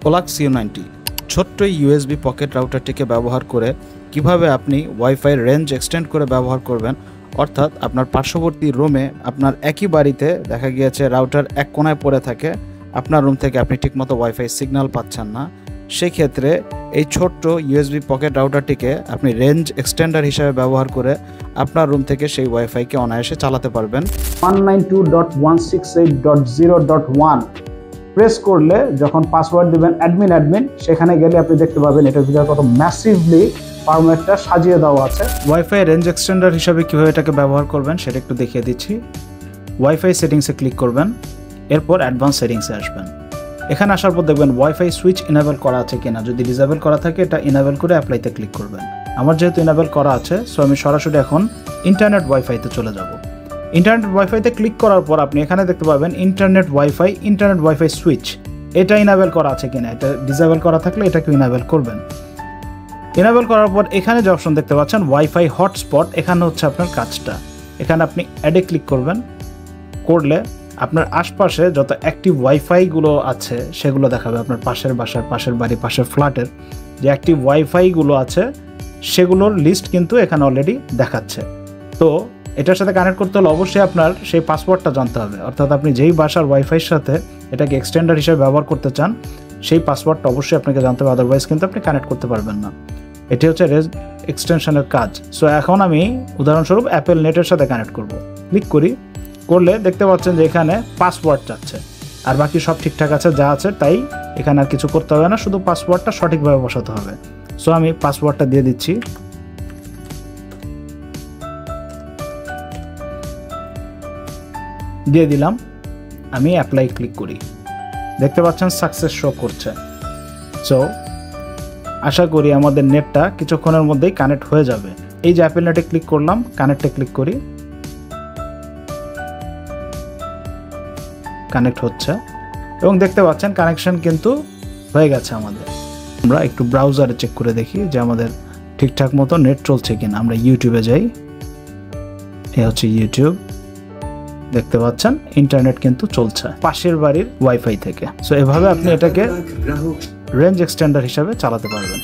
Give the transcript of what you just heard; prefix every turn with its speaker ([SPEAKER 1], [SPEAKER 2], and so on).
[SPEAKER 1] Olax U90 ছোট্ট USB pocket রাউটারটিকে ব্যবহার করে কিভাবে আপনি ওয়াইফাই রেঞ্জ এক্সটেন্ড করে ব্যবহার করবেন, অর্থাৎ আপনার পার্শ্ববর্তী রুমে আপনার একই বাড়িতে দেখা গিয়েছে রাউটার এক কোণায় পড়ে থাকে, আপনার রুম থেকে আপনি ঠিকমতো ওয়াইফাই সিগন্যাল পাচ্ছেন না, সেই ক্ষেত্রে এই ছোট্ট USB পকেট রাউটারটিকে আপনি রেঞ্জ এক্সটেন্ডার হিসেবে ব্যবহার করে আপনার রুম থেকে সেই ওয়াইফাইকে অনায়াসে চালাতে পারবেন। 192.168.0.1 প্রেস করলে যখন পাসওয়ার্ড দিবেন অ্যাডমিন সেখানে গেলে আপনি দেখতে পাবেন এটার ভিতরে কত ম্যাসিভলি ফার্মওয়্যারটা সাজিয়ে দেওয়া আছে। ওয়াইফাই রেঞ্জ এক্সটেন্ডার হিসেবে কিভাবে এটাকে ব্যবহার করবেন সেটা একটু দেখিয়ে দিচ্ছি। ওয়াইফাই সেটিংসে ক্লিক করবেন, এরপর অ্যাডভান্স সেটিংসে আসবেন। এখানে আসার পর দেখবেন ওয়াইফাই সুইচ ইনেবল করা আছে কিনা, যদি ডিসেবল করা থাকে এটা ইনেবল করে অ্যাপ্লাইতে ক্লিক করবেন। আমার যেহেতু ইনেবল করা আছে সো আমি সরাসরি এখন ইন্টারনেট ওয়াইফাইতে চলে যাব। ইন্টারনেট ওয়াইফাইতে ক্লিক করার পর আপনি এখানে দেখতে পাবেন ইন্টারনেট ওয়াইফাই সুইচ, এটা ইনেবল করা আছে কিনা, এটা ডিসেবল করা থাকলে এটাকে ইনেবল করবেন। ইনেবল করার পর এখানে যে অপশন দেখতে পাচ্ছেন ওয়াইফাই হটস্পট, এখানে হচ্ছে আপনার কাজটা। এখানে আপনি অ্যাডে ক্লিক করবেন, করলে আপনার আশপাশে যত অ্যাক্টিভ ওয়াইফাইগুলো আছে সেগুলো দেখাবে। আপনার পাশের বাসার, পাশের বাড়ি, পাশের ফ্ল্যাটের যে অ্যাক্টিভ ওয়াইফাইগুলো আছে সেগুলোর লিস্ট কিন্তু এখানে অলরেডি দেখাচ্ছে। তো এটার সাথে কানেক্ট করতে হলে অবশ্যই আপনার সেই পাসওয়ার্ডটা জানতে হবে, অর্থাৎ আপনি যেই বাসার ওয়াইফাইয়ের সাথে এটাকে এক্সটেন্ডার হিসেবে ব্যবহার করতে চান সেই পাসওয়ার্ডটা অবশ্যই আপনাকে জানতে হবে, আদারওয়াইজ কিন্তু আপনি কানেক্ট করতে পারবেন না। এটি হচ্ছে রেঞ্জ এক্সটেনশনের কাজ। সো এখন আমি উদাহরণস্বরূপ অ্যাপেল নেটের সাথে কানেক্ট করব। ক্লিক করলে দেখতে পাচ্ছেন যে এখানে পাসওয়ার্ড চাচ্ছে, আর বাকি সব ঠিকঠাক আছে, যা আছে তাই, এখানে আর কিছু করতে হবে না, শুধু পাসওয়ার্ডটা সঠিকভাবে বসাতে হবে। সো আমি পাসওয়ার্ডটা দিয়ে দিচ্ছি। দিয়ে দিলাম, আমি অ্যাপ্লাই ক্লিক করি, দেখতে পাচ্ছেন সাকসেস শো করছে। সো আশা করি আমাদের নেটটা কিছুক্ষণের মধ্যেই কানেক্ট হয়ে যাবে। এই যে অ্যাপেল নেটে ক্লিক করলাম, কানেক্টে ক্লিক করি, কানেক্ট হচ্ছে এবং দেখতে পাচ্ছেন কানেকশন কিন্তু হয়ে গেছে আমাদের। আমরা একটু ব্রাউজারে চেক করে দেখি যে আমাদের ঠিকঠাক মতো নেট চলছে কিনা। আমরা ইউটিউবে যাই, এ হচ্ছে ইউটিউব, দেখতে পাচ্ছেন ইন্টারনেট কিন্তু চলছে পাশের বাড়ির ওয়াইফাই থেকে। সো এভাবে আপনি এটাকে রেঞ্জ এক্সটেন্ডার হিসাবে চালাতে পারবেন।